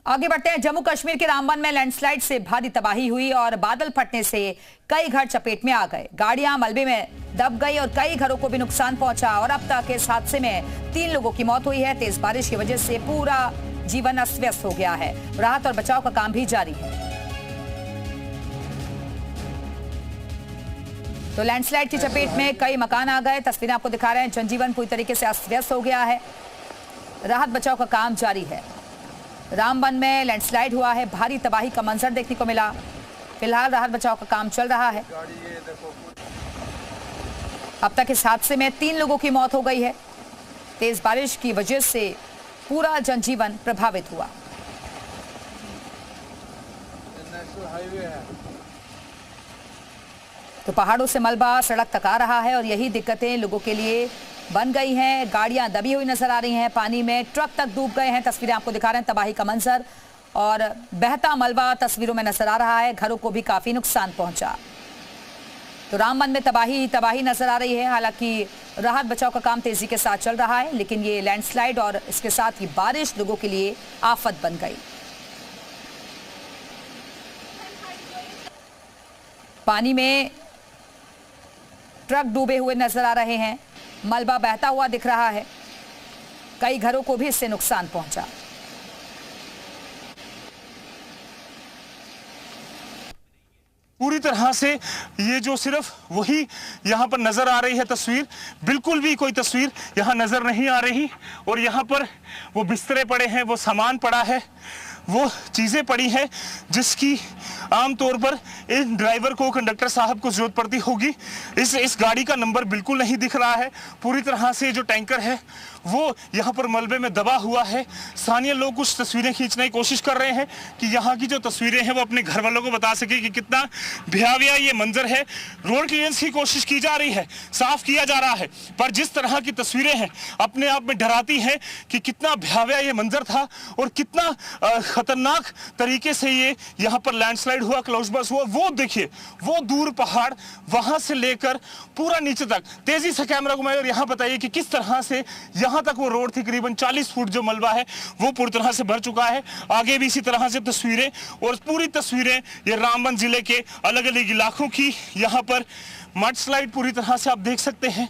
आगे बढ़ते हैं। जम्मू कश्मीर के रामबन में लैंडस्लाइड से भारी तबाही हुई और बादल फटने से कई घर चपेट में आ गए। गाड़ियां मलबे में दब गई और कई घरों को भी नुकसान पहुंचा और अब तक इस हादसे में 3 लोगों की मौत हुई है। तेज बारिश की वजह से पूरा जीवन अस्त व्यस्त हो गया है। राहत और बचाव का काम भी जारी है। तो लैंडस्लाइड की चपेट में कई मकान आ गए। तस्वीरें आपको दिखा रहे हैं। जनजीवन पूरी तरीके से अस्त व्यस्त हो गया है। राहत बचाव का काम जारी है। रामबन में लैंडस्लाइड हुआ है। भारी तबाही का मंजर देखने को मिला। फिलहाल राहत बचाव का काम चल रहा है। अब तक इस हादसे में 3 लोगों की मौत हो गई है। तेज बारिश की वजह से पूरा जनजीवन प्रभावित हुआ। तो पहाड़ों से मलबा सड़क तक आ रहा है और यही दिक्कतें लोगों के लिए बन गई हैं। गाड़ियां दबी हुई नजर आ रही हैं पानी में, ट्रक तक डूब गए हैं। तस्वीरें आपको दिखा रहे हैं। तबाही का मंजर और बहता मलबा तस्वीरों में नजर आ रहा है। घरों को भी काफी नुकसान पहुंचा। तो रामबन में तबाही नजर आ रही है। हालांकि राहत बचाव का काम तेजी के साथ चल रहा है, लेकिन ये लैंडस्लाइड और इसके साथ ही बारिश लोगों के लिए आफत बन गई। पानी में ट्रक डूबे हुए नजर आ रहे हैं। मलबा बहता हुआ दिख रहा है। कई घरों को भी इससे नुकसान पहुंचा। पूरी तरह से ये जो सिर्फ वही यहाँ पर नजर आ रही है तस्वीर, बिल्कुल भी कोई तस्वीर यहाँ नजर नहीं आ रही। और यहाँ पर वो बिस्तरे पड़े हैं, वो सामान पड़ा है, वो चीजें पड़ी हैं जिसकी आमतौर पर इन ड्राइवर को, कंडक्टर साहब को जरूरत पड़ती होगी। इस गाड़ी का नंबर बिल्कुल नहीं दिख रहा है। पूरी तरह से जो टैंकर है वो यहाँ पर मलबे में दबा हुआ है। स्थानीय लोग कुछ तस्वीरें खींचने की कोशिश कर रहे हैं कि यहाँ की जो तस्वीरें हैं वो अपने घर वालों को बता सके कि कितना भयावह ये मंजर है। रोड क्लियरेंस की कोशिश की जा रही है, साफ किया जा रहा है, पर जिस तरह की तस्वीरें हैं अपने आप में डराती हैं कि कितना भयावह ये मंजर था और कितना खतरनाक तरीके से ये यहाँ पर लैंडस्लाइड हुआ, क्लाउड बर्स्ट हुआ। वो देखिए, वो दूर पहाड़, वहां से लेकर पूरा नीचे तक। तेजी से कैमरा घुमाइए और यहाँ बताइए कि किस तरह से यहां तक वो रोड थी। करीबन 40 फुट जो मलबा है वो पूरी तरह से भर चुका है। आगे भी इसी तरह से तस्वीरें, और पूरी तस्वीरें ये रामबन जिले के अलग अलग इलाकों की। यहाँ पर मडस्लाइड पूरी तरह से आप देख सकते हैं।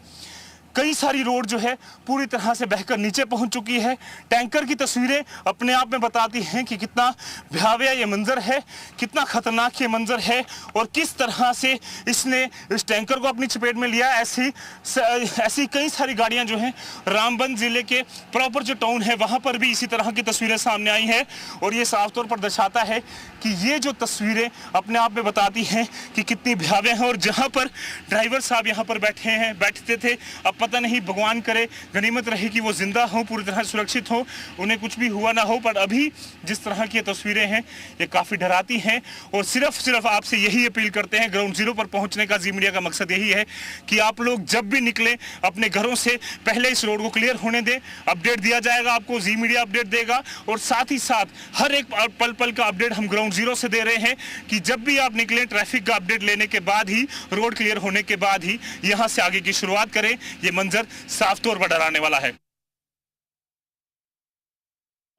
कई सारी रोड जो है पूरी तरह से बहकर नीचे पहुंच चुकी है। टैंकर की तस्वीरें अपने आप में बताती हैं कि कितना भयावह ये मंजर है, कितना खतरनाक ये मंजर है और किस तरह से इसने इस टैंकर को अपनी चपेट में लिया। ऐसी कई सारी गाड़ियां जो हैं रामबन जिले के प्रॉपर जो टाउन है वहां पर भी इसी तरह की तस्वीरें सामने आई हैं। और ये साफ तौर पर दर्शाता है कि ये जो तस्वीरें अपने आप में बताती हैं कि कितनी भयावह है। और जहां पर ड्राइवर साहब यहाँ पर बैठते थे, अब पता नहीं, भगवान करे, गनीमत रहे कि वो जिंदा हो, पूरी तरह सुरक्षित हो, उन्हें कुछ भी हुआ ना हो। पर अभी जिस तरह की तस्वीरें हैं ये काफी डराती हैं। और सिर्फ आपसे यही अपील करते हैं, ग्राउंड जीरो पर पहुंचने का जी मीडिया का मकसद यही है कि आप लोग जब भी निकलें अपने घरों से पहले इस रोड को क्लियर होने दें। अपडेट दिया जाएगा आपको, जी मीडिया अपडेट देगा। और साथ ही साथ हर एक पल का अपडेट हम ग्राउंड जीरो से दे रहे हैं कि जब भी आप निकलें ट्रैफिक का अपडेट लेने के बाद ही, रोड क्लियर होने के बाद ही यहां से आगे की शुरुआत करें। ये मंजर साफ तौर पर डराने वाला है।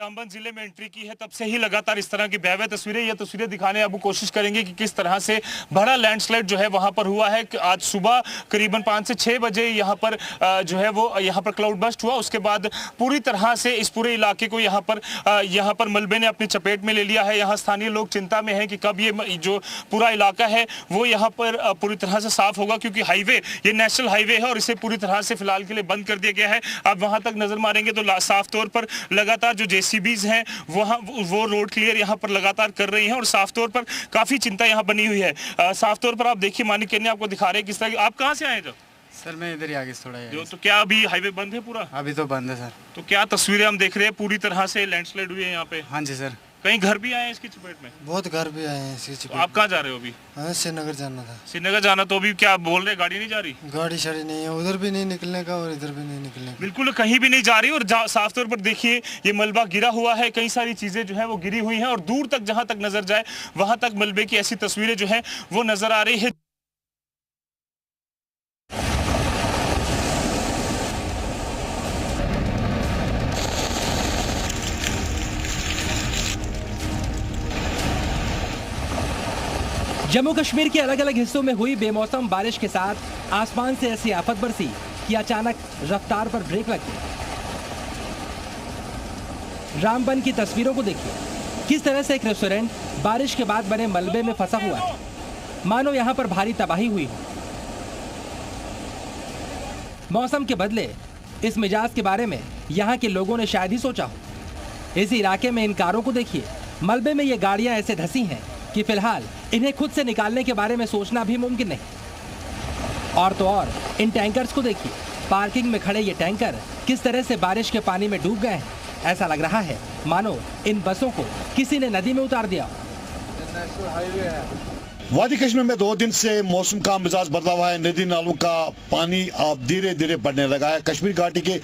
रामबन जिले में एंट्री की है तब से ही लगातार इस तरह की भयावह तस्वीरें, ये तस्वीरें दिखाने अब कोशिश करेंगे कि किस तरह से बड़ा लैंडस्लाइड जो है वहां पर हुआ है। आज सुबह करीबन 5 से 6 बजे यहाँ पर जो है वो यहाँ पर क्लाउड बस्ट हुआ। उसके बाद पूरी तरह से इस पूरे इलाके को यहाँ पर मलबे ने अपनी चपेट में ले लिया है। यहाँ स्थानीय लोग चिंता में हैं कि कब ये जो पूरा इलाका है वो यहाँ पर पूरी तरह से साफ होगा, क्योंकि हाईवे, ये नेशनल हाईवे है और इसे पूरी तरह से फिलहाल के लिए बंद कर दिया गया है। अब वहां तक नजर मारेंगे तो साफ तौर पर लगातार जो जेसीबीज हैं वो रोड क्लियर यहाँ पर लगातार कर रही हैं और साफ तौर पर काफी चिंता यहाँ बनी हुई है। साफ तौर पर आप देखिए, मानिक ने आपको दिखा रहे हैं किस तरह। आप कहाँ से आए थे? सर मैं इधर ही आगे थोड़ा जो, तो क्या अभी हाईवे बंद है पूरा? अभी तो बंद है सर। तो क्या तस्वीरें हम देख रहे हैं, पूरी तरह से लैंडस्लाइड हुई है यहाँ पे? हाँ जी सर। कहीं घर भी आए हैं इसकी चपेट में? बहुत घर भी आए हैं इसकी चपेट। आप कहाँ जा रहे हो अभी? हमें श्रीनगर जाना था। श्रीनगर जाना, तो अभी क्या बोल रहे, गाड़ी नहीं जा रही? गाड़ी शाड़ी नहीं है, उधर भी नहीं निकलने का और इधर भी नहीं निकलने का, बिल्कुल कहीं भी नहीं जा रही। और साफ तौर पर देखिए ये मलबा गिरा हुआ है, कई सारी चीजें जो है वो गिरी हुई हैं और दूर तक जहां तक नजर जाए वहां तक मलबे की ऐसी तस्वीरें जो है वो नजर आ रही है। जम्मू कश्मीर के अलग अलग हिस्सों में हुई बेमौसम बारिश के साथ आसमान से ऐसी आफत बरसी कि अचानक रफ्तार पर ब्रेक लग गई। रामबन की तस्वीरों को देखिए, किस तरह से एक रेस्टोरेंट बारिश के बाद बने मलबे में फंसा हुआ है, मानो यहां पर भारी तबाही हुई हो। मौसम के बदले इस मिजाज के बारे में यहां के लोगों ने शायद ही सोचा हो। इस इलाके में इन कारों को देखिए, मलबे में ये गाड़ियां ऐसे धंसी हैं कि फिलहाल इन्हें खुद से निकालने के बारे में सोचना भी मुमकिन नहीं। और तो और इन टैंकर्स को देखिए, पार्किंग में खड़े ये टैंकर किस तरह से बारिश के पानी में डूब गए हैं। ऐसा लग रहा है मानो इन बसों को किसी ने नदी में उतार दिया। वादी कश्मीर में 2 दिन से मौसम का मिजाज बदला हुआ है। नदी नालों का पानी अब धीरे धीरे बढ़ने लगा है। कश्मीर घाटी के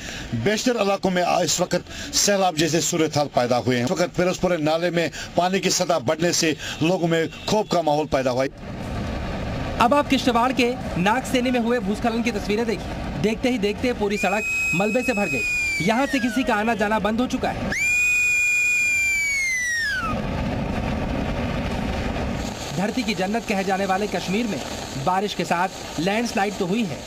बेशतर इलाकों में इस वक्त सैलाब जैसे सूरत हाल पैदा हुए हैं। इस वक्त फिरोजपुर नाले में पानी की सतह बढ़ने से लोगों में खौफ का माहौल पैदा हुआ है। अब आप किश्तवाड़ के नागसेनी में हुए भूस्खलन की तस्वीरें देखिए। देखते ही देखते पूरी सड़क मलबे से भर गई। यहाँ से किसी का आना जाना बंद हो चुका है। धरती की जन्नत कहे जाने वाले कश्मीर में बारिश के साथ लैंडस्लाइड तो हुई है,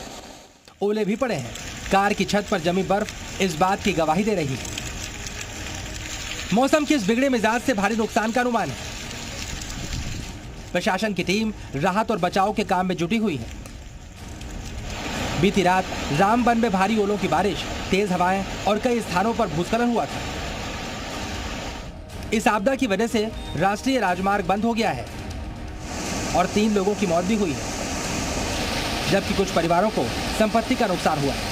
ओले भी पड़े हैं। कार की छत पर जमी बर्फ इस बात की गवाही दे रही है। मौसम के इस बिगड़े मिजाज से भारी नुकसान का अनुमान है। प्रशासन की टीम राहत और बचाव के काम में जुटी हुई है। बीती रात रामबन में भारी ओलों की बारिश, तेज हवाएं और कई स्थानों पर भूस्खलन हुआ था। इस आपदा की वजह से राष्ट्रीय राजमार्ग बंद हो गया है और 3 लोगों की मौत भी हुई है, जबकि कुछ परिवारों को संपत्ति का नुकसान हुआ है।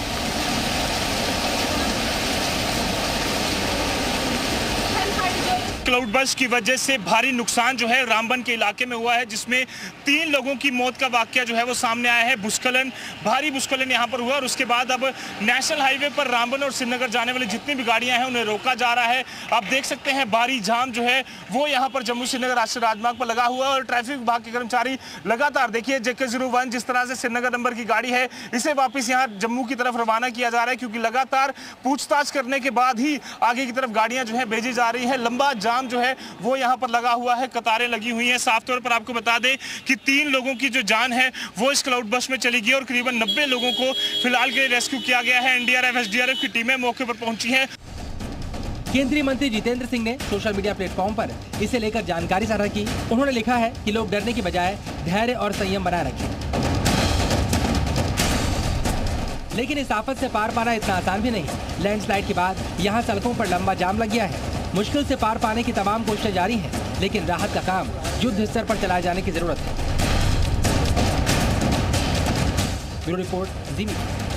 क्लाउड बर्स्ट की वजह से भारी नुकसान जो है रामबन के इलाके में हुआ है, जिसमें 3 लोगों की मौत का वाकया जो है वो सामने आया है। भूस्खलन, भारी भूस्खलन यहाँ पर हुआ और उसके बाद अब नेशनल हाईवे पर रामबन और श्रीनगर जाने वाली जितनी भी गाड़ियां हैं उन्हें रोका जा रहा है। आप देख सकते हैं भारी जाम जो है वो यहाँ पर जम्मू श्रीनगर राष्ट्रीय राजमार्ग पर लगा हुआ है और ट्रैफिक विभाग के कर्मचारी लगातार, देखिए JK01 जिस तरह से श्रीनगर नंबर की गाड़ी है इसे वापस यहाँ जम्मू की तरफ रवाना किया जा रहा है, क्योंकि लगातार पूछताछ करने के बाद ही आगे की तरफ गाड़ियां जो है भेजी जा रही है। लंबा जाम जो है वो यहां पर लगा हुआ है, कतारें लगी हुई हैं। साफ तौर पर आपको बता दें कि 3 लोगों की जो जान है वो इस क्लाउड बस में चली गई और करीबन 90 लोगों को फिलहाल के लिए रेस्क्यू किया गया है। NDRF SDRF की टीमें मौके पर पहुंची हैं। केंद्रीय मंत्री जितेंद्र सिंह ने सोशल मीडिया प्लेटफॉर्म पर इसे लेकर जानकारी साझा की। उन्होंने लिखा है कि लोग डरने की बजाय धैर्य और संयम बनाए रखें। लेकिन इस आफत से पार पाना इतना आसान भी नहीं। लैंडस्लाइड के बाद यहाँ सड़कों पर लंबा जाम लग गया है। मुश्किल से पार पाने की तमाम कोशिशें जारी हैं, लेकिन राहत का काम युद्ध स्तर पर चलाए जाने की जरूरत है। ब्यूरो रिपोर्ट, जी मीडिया।